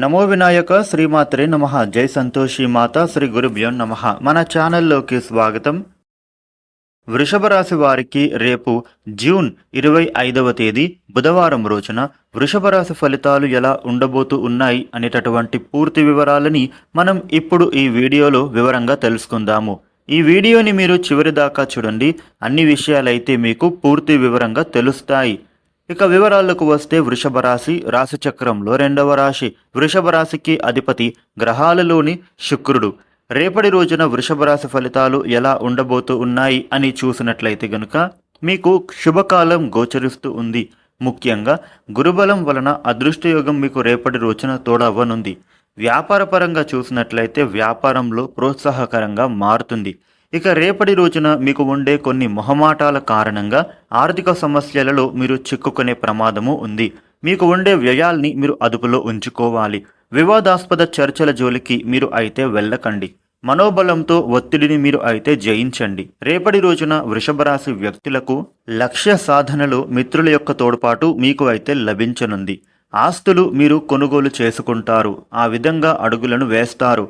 నమో వినాయక శ్రీమాత్రే నమః. జై సంతోషి మాత శ్రీ గురుభ్యో నమః. మన ఛానల్లోకి స్వాగతం. వృషభ రాశి వారికి రేపు జూన్ 25వ తేదీ బుధవారం రోజున వృషభ రాశి ఫలితాలు ఎలా ఉండబోతూ ఉన్నాయి అనేటటువంటి పూర్తి వివరాలని మనం ఇప్పుడు ఈ వీడియోలో వివరంగా తెలుసుకుందాము. ఈ వీడియోని మీరు చివరి దాకా చూడండి. అన్ని విషయాలైతే మీకు పూర్తి వివరంగా తెలుస్తాయి. ఇక వివరాలకు వస్తే వృషభ రాశి రాశి చక్రంలో రెండవ రాశి. వృషభ రాశికి అధిపతి గ్రహాలలోని శుక్రుడు. రేపటి రోజున వృషభ రాశి ఫలితాలు ఎలా ఉండబోతూ ఉన్నాయి అని చూసినట్లయితే గనుక మీకు శుభకాలం గోచరిస్తూ ఉంది. ముఖ్యంగా గురుబలం వలన అదృష్టయోగం మీకు రేపటి రోజున తోడవ్వనుంది. వ్యాపార పరంగా చూసినట్లయితే వ్యాపారంలో ప్రోత్సాహకరంగా మారుతుంది. ఇక రేపటి రోజున మీకు ఉండే కొన్ని మొహమాటాల కారణంగా ఆర్థిక సమస్యలలో మీరు చిక్కుకునే ప్రమాదము ఉంది. మీకు ఉండే వ్యయాల్ని మీరు అదుపులో ఉంచుకోవాలి. వివాదాస్పద చర్చల జోలికి మీరు అయితే వెళ్ళకండి. మనోబలంతో ఒత్తిడిని మీరు అయితే జయించండి. రేపటి రోజున వృషభ రాశి వ్యక్తులకు లక్ష్య సాధనలో మిత్రుల యొక్క తోడ్పాటు మీకు అయితే లభించనుంది. ఆస్తులు మీరు కొనుగోలు చేసుకుంటారు. ఆ విధంగా అడుగులను వేస్తారు.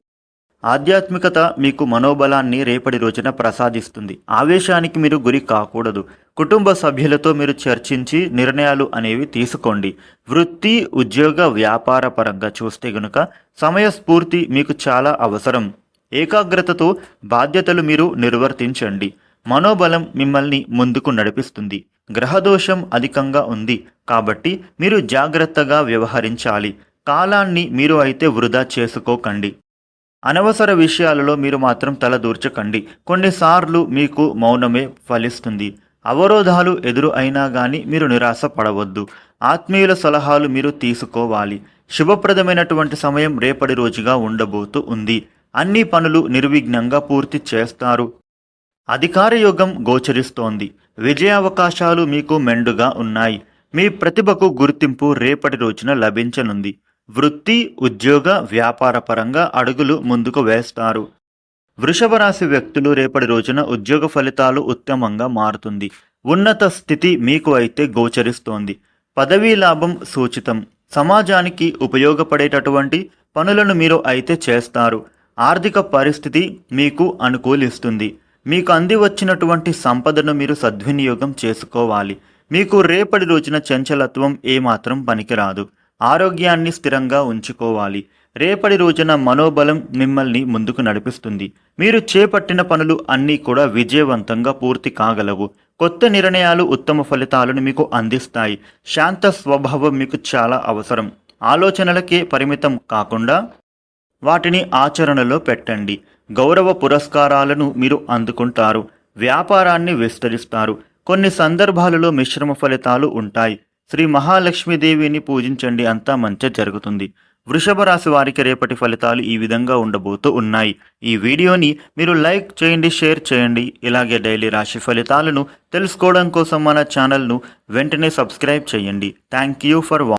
ఆధ్యాత్మికత మీకు మనోబలాన్ని రేపటి రోజున ప్రసాదిస్తుంది. ఆవేశానికి మీరు గురి కాకూడదు. కుటుంబ సభ్యులతో మీరు చర్చించి నిర్ణయాలు అనేవి తీసుకోండి. వృత్తి, ఉద్యోగ, వ్యాపార పరంగా చూస్తే గనుక సమయస్ఫూర్తి మీకు చాలా అవసరం. ఏకాగ్రతతో బాధ్యతలు మీరు నిర్వర్తించండి. మనోబలం మిమ్మల్ని ముందుకు నడిపిస్తుంది. గ్రహదోషం అధికంగా ఉంది కాబట్టి మీరు జాగ్రత్తగా వ్యవహరించాలి. కాలాన్ని మీరు అయితే వృధా చేసుకోకండి. అనవసర విషయాలలో మీరు మాత్రం తలదూర్చకండి. కొన్నిసార్లు మీకు మౌనమే ఫలిస్తుంది. అవరోధాలు ఎదురు అయినా కానీ మీరు నిరాశ పడవద్దు. ఆత్మీయుల సలహాలు మీరు తీసుకోవాలి. శుభప్రదమైనటువంటి సమయం రేపటి రోజుగా ఉండబోతూ ఉంది. అన్ని పనులు నిర్విఘ్నంగా పూర్తి చేస్తారు. అధికార యోగం గోచరిస్తోంది. విజయావకాశాలు మీకు మెండుగా ఉన్నాయి. మీ ప్రతిభకు గుర్తింపు రేపటి రోజున లభించనుంది. వృత్తి, ఉద్యోగ, వ్యాపార పరంగా అడుగులు ముందుకు వేస్తారు. వృషభ రాశి వ్యక్తులు రేపటి రోజున ఉద్యోగ ఫలితాలు ఉత్తమంగా మారుతుంది. ఉన్నత స్థితి మీకు అయితే గోచరిస్తోంది. పదవీ లాభం సూచితం. సమాజానికి ఉపయోగపడేటటువంటి పనులను మీరు అయితే చేస్తారు. ఆర్థిక పరిస్థితి మీకు అనుకూలిస్తుంది. మీకు అంది వచ్చినటువంటి సంపదను మీరు సద్వినియోగం చేసుకోవాలి. మీకు రేపటి రోజున చంచలత్వం ఏమాత్రం పనికిరాదు. ఆరోగ్యాన్ని స్థిరంగా ఉంచుకోవాలి. రేపటి రోజున మనోబలం మిమ్మల్ని ముందుకు నడిపిస్తుంది. మీరు చేపట్టిన పనులు అన్నీ కూడా విజయవంతంగా పూర్తి కాగలవు. కొత్త నిర్ణయాలు ఉత్తమ ఫలితాలను మీకు అందిస్తాయి. శాంత స్వభావం మీకు చాలా అవసరం. ఆలోచనలకే పరిమితం కాకుండా వాటిని ఆచరణలో పెట్టండి. గౌరవ పురస్కారాలను మీరు అందుకుంటారు. వ్యాపారాన్ని విస్తరిస్తారు. కొన్ని సందర్భాలలో మిశ్రమ ఫలితాలు ఉంటాయి. శ్రీ మహాలక్ష్మీదేవిని పూజించండి, అంతా మంచి జరుగుతుంది. వృషభ రాశి వారికి రేపటి ఫలితాలు ఈ విధంగా ఉండబోతూ ఉన్నాయి. ఈ వీడియోని మీరు లైక్ చేయండి, షేర్ చేయండి. ఇలాగే డైలీ రాశి ఫలితాలను తెలుసుకోవడం కోసం మన ఛానల్ను వెంటనే సబ్స్క్రైబ్ చేయండి. Thank you for watching.